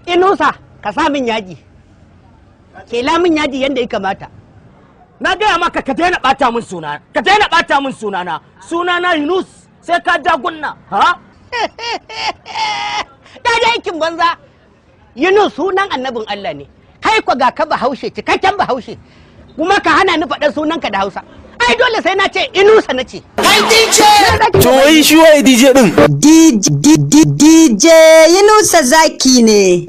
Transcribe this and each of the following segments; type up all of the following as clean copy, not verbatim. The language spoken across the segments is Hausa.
Inusa, ka sa min yaji. Kela min yaji yadda ya kamata. Na gaya maka ka daina ɓata min suna. Ka daina ɓata min sunana. Sunana Yunus sai ka ja gunna. Ha? Da aikin banza. Yunus sunan annabin Allah ne. Kai kwa ga ka Bahaushe, cikakken Bahaushe. Kuma ka hana ni faɗar sunanka da Hausa. Ai dole sai na ce Inusa na ce. Kai DJ! To wai shi waye DJ din? DJ Yunusa Zaki ne.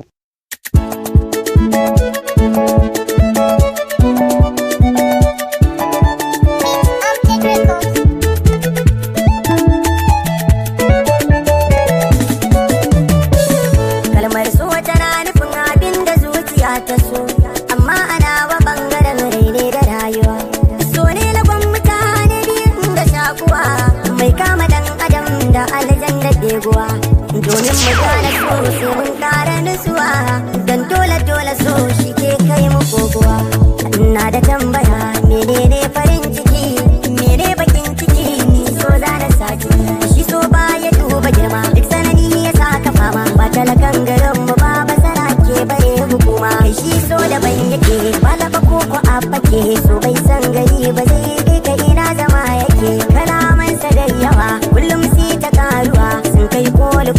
Kalmar so tana nufin abin da zuciya ta so, amma ana wa bangaren raine da rayuwa. So ne lagon mutane biyun da shakuwa, mai kama dan adam da aljan da beguwa. Domin mu gane so sai mun kara nutsuwa, don dole so shi ke kai mu koguwa. Ina da tambaya, menene farin ciki, mene bakin ciki, ni so za na saki. Shi so ba ya duba girma, duk sanani ya saka fama, ba talakan garin mu ba basara ke bare hukuma. Shi so da ban yake, balaba ko a fake, so bai san gari ba zai kai ka ina zama yake. Kalamansa da yawa, kullum sai ta karuwa, sun kai koli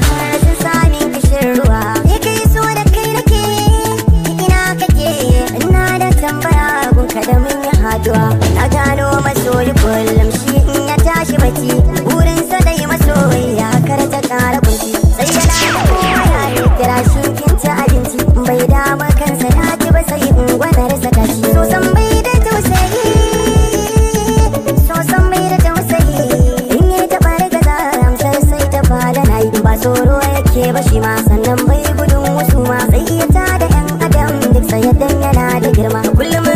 har sun sami kishin ruwa. Ya kai so da kai nake, ina kake, ina da tambaya gunka da mun yi haduwa. Na gano masoyi kullum shi in ya tashi bacci, burinsa dai masoyiya kar ta kara kunci. Sai ya lada kowa ya yi kira shi kin ci abinci, bai dama kansa ya ci ba sai in gwanarsa ta ci. So san bai da tausayi, so san bai da tausayi, in yi ta bari gaza amsar sai ta fada na yi. Ba tsoro yake ba shi ma, sannan bai gudun wasu ma, sai iya ta da yan adam duk sayaddan yana da girma. Kullum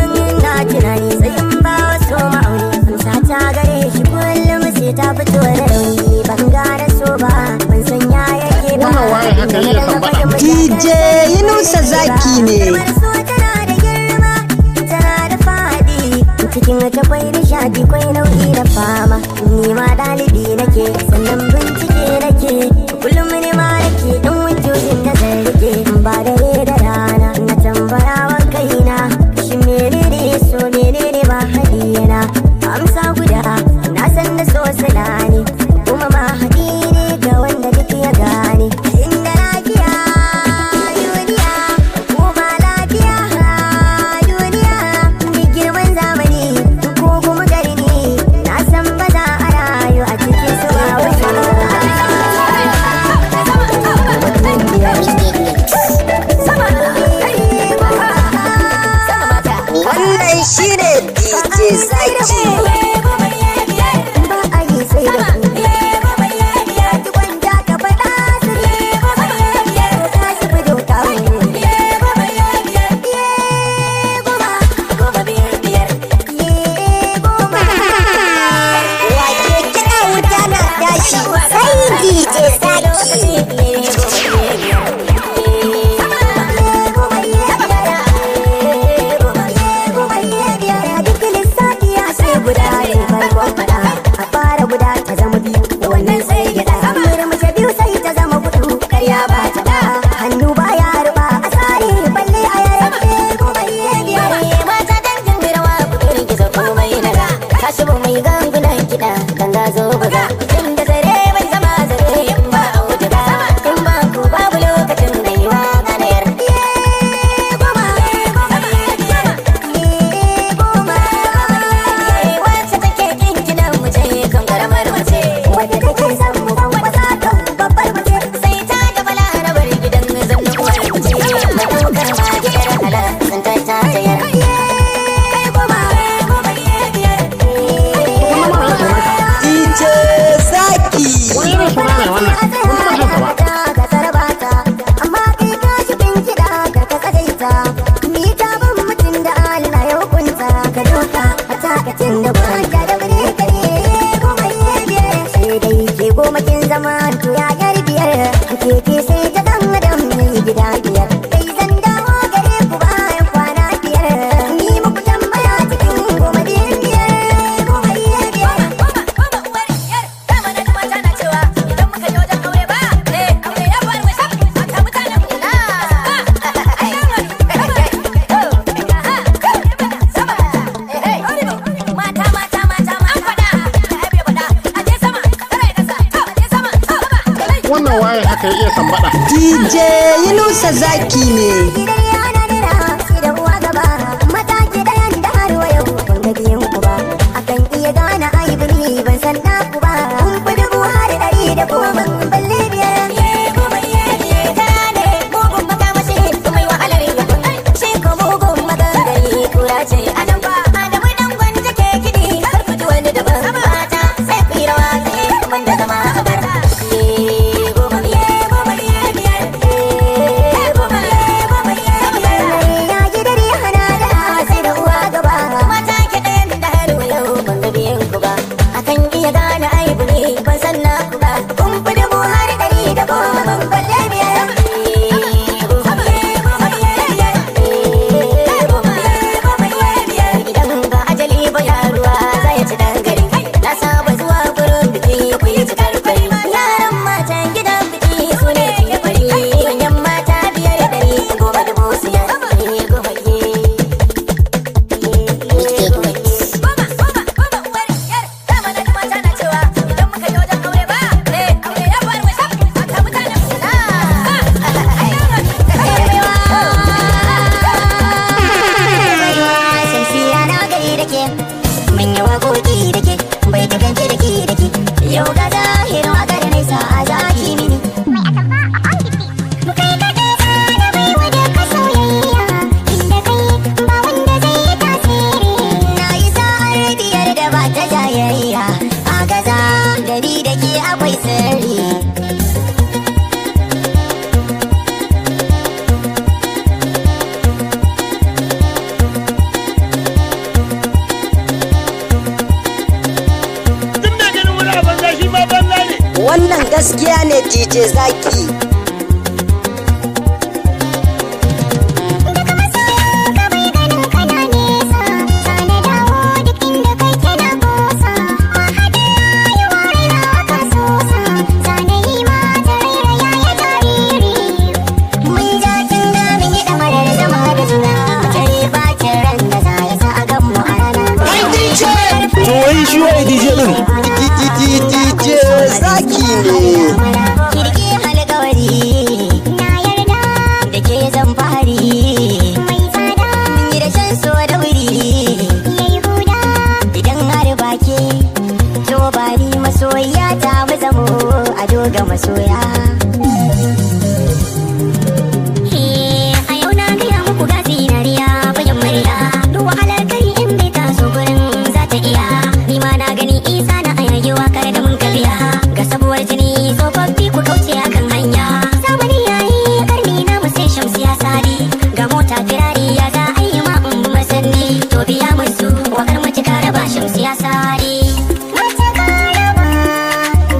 na tunani sai in ba wasu ma'auni, amsa ta gare shi kullum sai ta fito da rauni. Ban gane so ba, ban san ya yake ba. DJ Yunusa Zaki ne. So tana da girma, tana da fadi, cikin ta kwai nishadi kwai nau'i da fama. Ni ma ɗalibi nake, sannan bincike nake, kullum ne ma nake ɗan wujojin da zan rike. Ba dare da rana na tambarawa kaina, shi menene so menene ba hadiyana. Amsa guda na san da so ne, kuma ma haɗi ne ga wanda duk ya gane. Inda lafiya duniya, ko ba lafiya duniya, ni girman zamani ko kuma gari ne, na san ba za a rayu a cikin su ba wasu. Wannan shi ne DJ Zaki. Ba a yi sai da ku. Duk wanda ka faɗa su ne, ta su fi doka wani. Wake kiɗa wuta na tashi sai DJ Zaki. Duk lissafi ya sai guda. Yunusa Zaki ne. Wannan gaskiya ne DJ Zaki. DJ Zaki ne. Kirki alƙawari na yarda da ke zan fari mai tsada mun yi da shan so da wuri yayi huda idan har bake to bari masoya ta mu zamo a doga masoya. A yau na gaya muku ga zinariya bayan murya duk wahalar kai in bai taso gurin za ta iya ni ma na gani isa na ayayewa kare da mun kafiya ga sabuwar jini tsofaffi ku kauce akan hanya zamani yayi karni na mu sai shamsiya sari ga mota firari ya za a yi ma in masanni to biya musu wakar mace ka raba shamsiya sari mace ka raba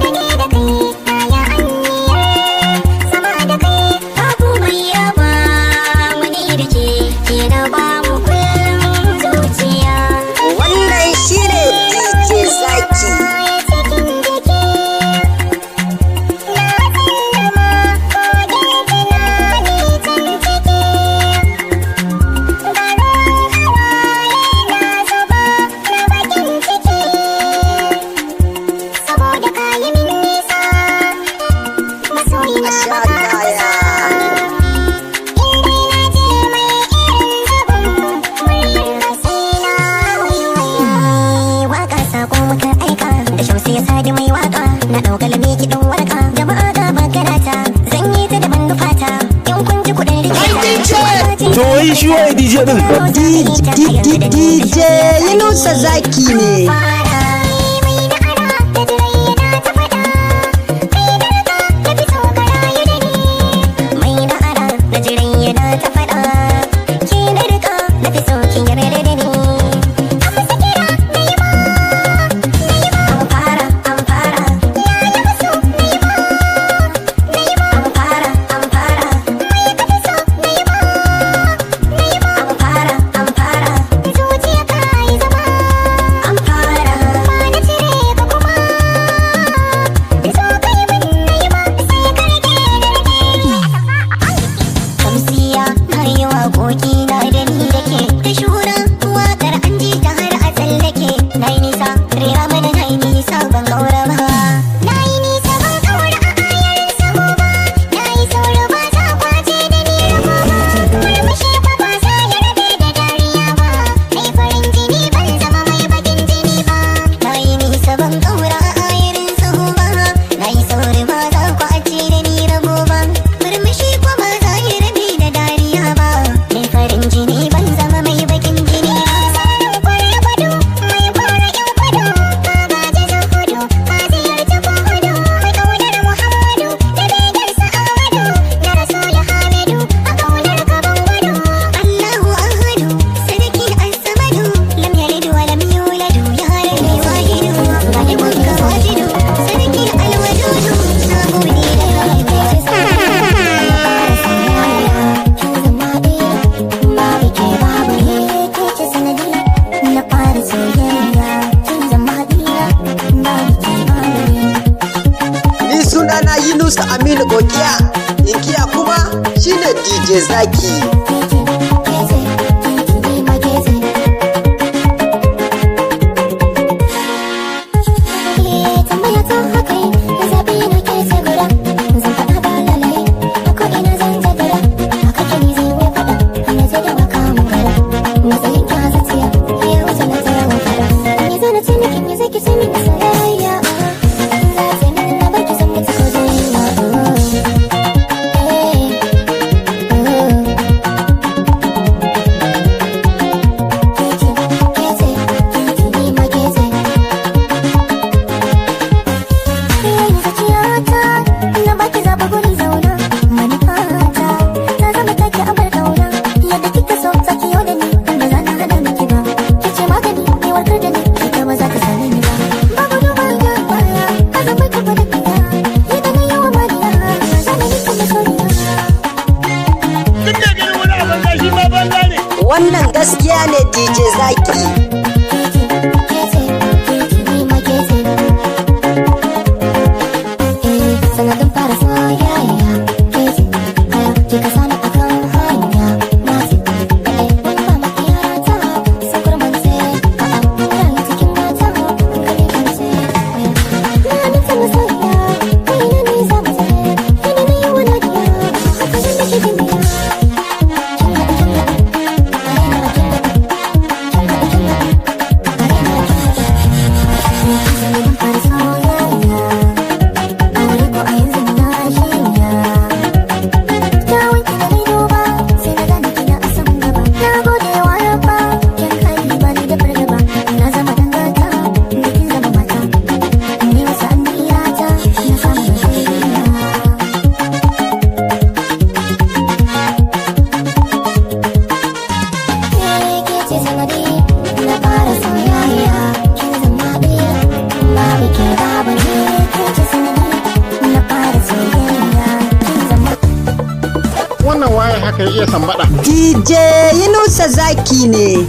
da ni da kai kaya anniyar sama da kai babu mai raba muni da ke raba mu kullum zuciya. Wannan shine DJ Zaki. To wai shi waye DJ din? DJ Yunusa Zaki ne. Zuciya ka yi zama DJ Zaki. Wannan gaskiya ne DJ Zaki. Wannan waye haka ya iya sambada? DJ Yunusa Zaki ne.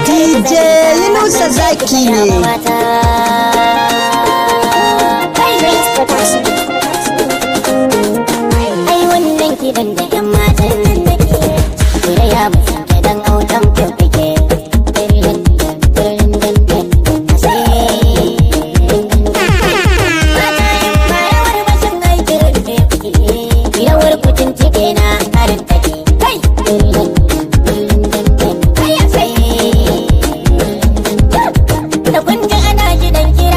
DJ Yunusa Zaki ne. Ai wannan kidan da yan matan nan nake kira ya mutum kidan autan fike. Yawar kucin cike na karin take. Da kun ji ana gidan kira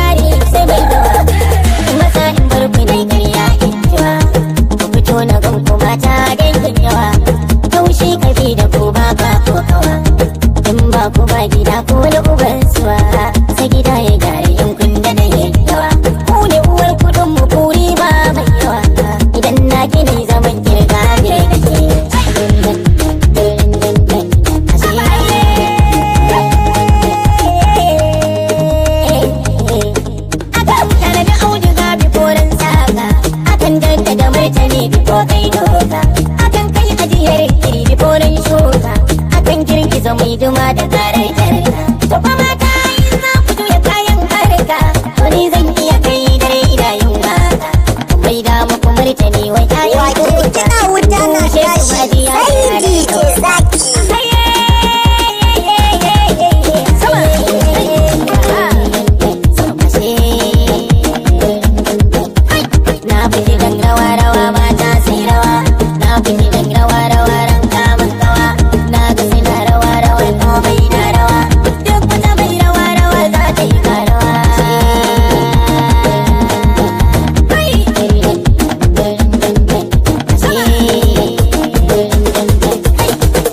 zo mai duma da zarar jarka. To fa mata in za ku juya kayan harka, to ni zan iya kai dare ina yin waka. Bai da muku martani wai kayan Wato kiɗa wuta na tashi sai DJ Zaki. Na fi jigan rawa-rawa mata sai rawa. Na fi jigan rawa-rawa ran kamun kawa. Na ga suna rawa-rawa ko bai na rawa. Duk wata mai rawa-rawa za ta yi karawa.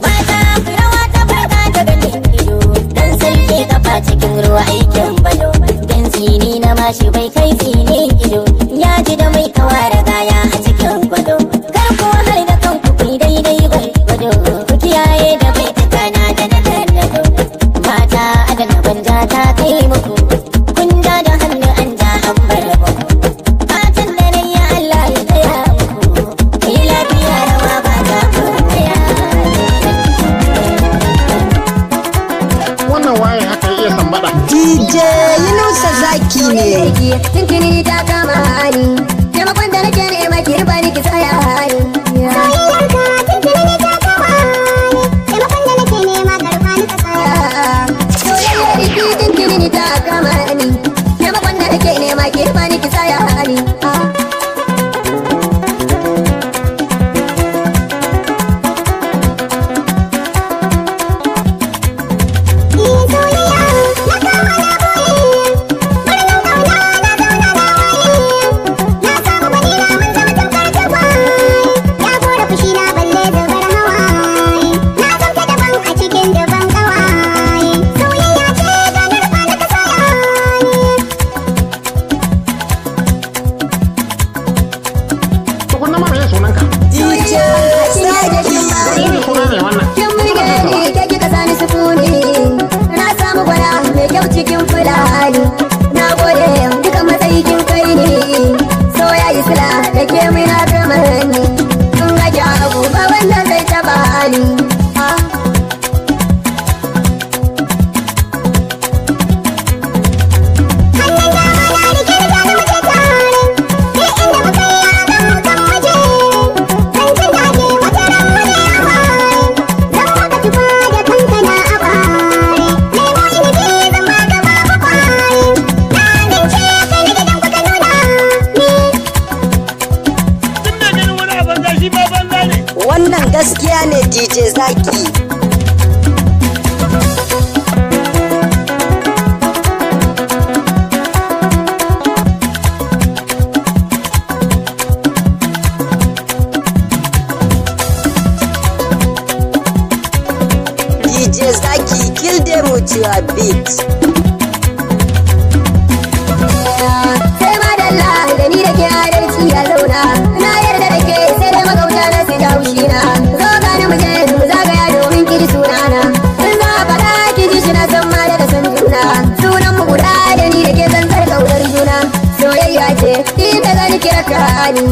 Mata ku rawa ta farka ta ganin ido. Dan sarki kafa cikin ruwa aikin balo. Dan tsini na mashi bai kai tsinin ido. Ya ji da mai kawa da gaya a cikin gwado. Kar ku har da kanku ku daidai gwado. Ku kiyaye da bai takana da na tannado. Mata adana banja ta kai muku. Kun ja da hannu an ja an bar muku. Matan da nan ya Allah ya tsaya muku. Ku yi lafiya rawa ba ta kurkaya. Wannan waye haka iya sambada. DJ Yunusa Zaki ne. Tuntuni ta kama hani. Taimakon da nake nema ki rufa ni ki tsaya hani. Soyayyarka tuntuni ta kama ni. Taimakon da nake nema karfa ni ka tsaya. Soyayyar ki tuntuni ta kama ni. Taimakon da nake nema ki rufa ni ki tsaya hani. Ni soyayya na kama na boye. Murnan kauna na zauna na waye. Na samu gwanina mun zama tamkar tagwaye. Ya kora fushi na balle zubar hawaye. Na zamta daban a cikin daban kawaye. Soyayya ce ganar ba na kasa Tukunna ma me sunanka? DJ Zaki. Wani suna ne wannan? Kin burge ni ke kika sani sukuni. Na samu gwada mai kyau cikin fulani. Na gode duka matsayi kin kai ni. Soyayya sila da ke mai na gama ni. Kun ga abu ba wanda zai taba ni. hannun dama na rike da gani muke tare. Sai inda muka yi yaran mu kan waje. Zancen da ake wata ran mu ne a waye. Zan maka tufa da kankana a bare. Lemo inibi zan maka babu kwaye. Na amince kai na gidan kuka nuna ni. Tun da ganin wani a banza shi ba banza ne. Wannan gaskiya ne DJ Zaki. DJ Zaki, kill them with your beat. Sai madalla da ni da ke adalci ya zauna. Na yarda da ke sai dai magauta na su ja haushi na. Zo gani mu je mu zagaya domin ki ji sunana. In za a faɗa ki ji shi na san ma da san juna. Sunan mu guda da ni da ke zanzar kaunar juna. Soyayya ce inda gani kira ka ni.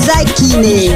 Zaki ne.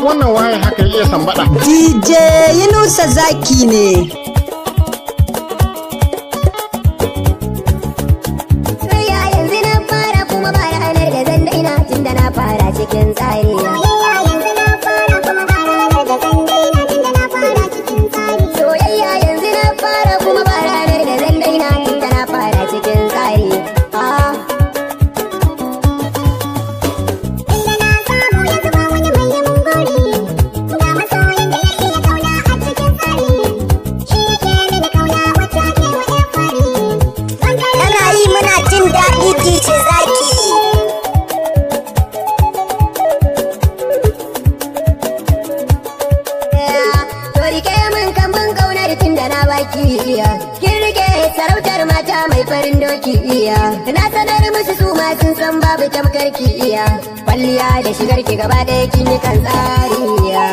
wannan waye haka ya iya sambada. DJ Yunusa Zaki ne. Soyayya yanzu na fara kuma ba ranar da zan daina tunda na fara cikin tsari. Soyayya yanzu na fara kuma ba ranar da zan daina tunda na fara cikin tsari. Kana yi muna jin daɗi DJ Zaki. To rike min kambun kaunar tunda na baki iya. Kin rike sarautar mata mai farin doki iya. Na sanar musu su ma sun san babu tamkar ki iya. Kwalliya da shigar ki gaba ɗaya kin yi kan tsari iya.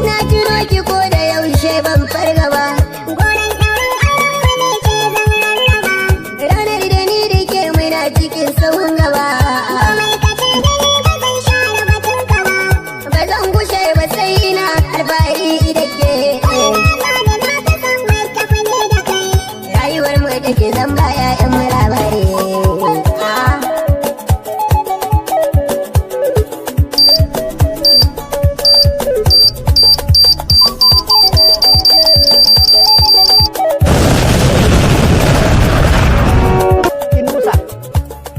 Na turo ki ko da yaushe ban farga ba. Ranar da ni da ke muna cikin sahun gaba. Ba zan gushe ba sai na alfahari da ke. Rayuwar mu da ke zan baya yan mu labari.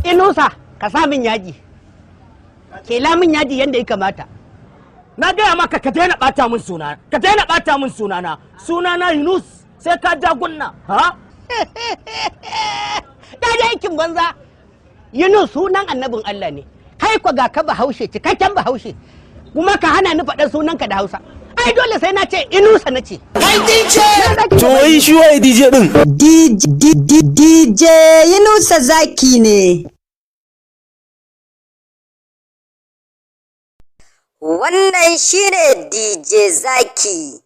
Inusa ka sa min yaji, kela min yaji yadda ya kamata. Na gaya maka ka daina bata min suna, ka daina bata min sunana. Sunana Yunus sai ka ja gunna. Ha? Da aikin banza. Yunus sunan annabin Allah ne. Kai kwa ga ka Bahaushe, cikakken Bahaushe. Kuma ka hana ni faɗar sunanka da Hausa. Ai dole sai na ce Inusa na ce. Kai DJ. To wai shi waye DJ din? DJ Yunusa Zaki ne. Wannan shine DJ Zaki.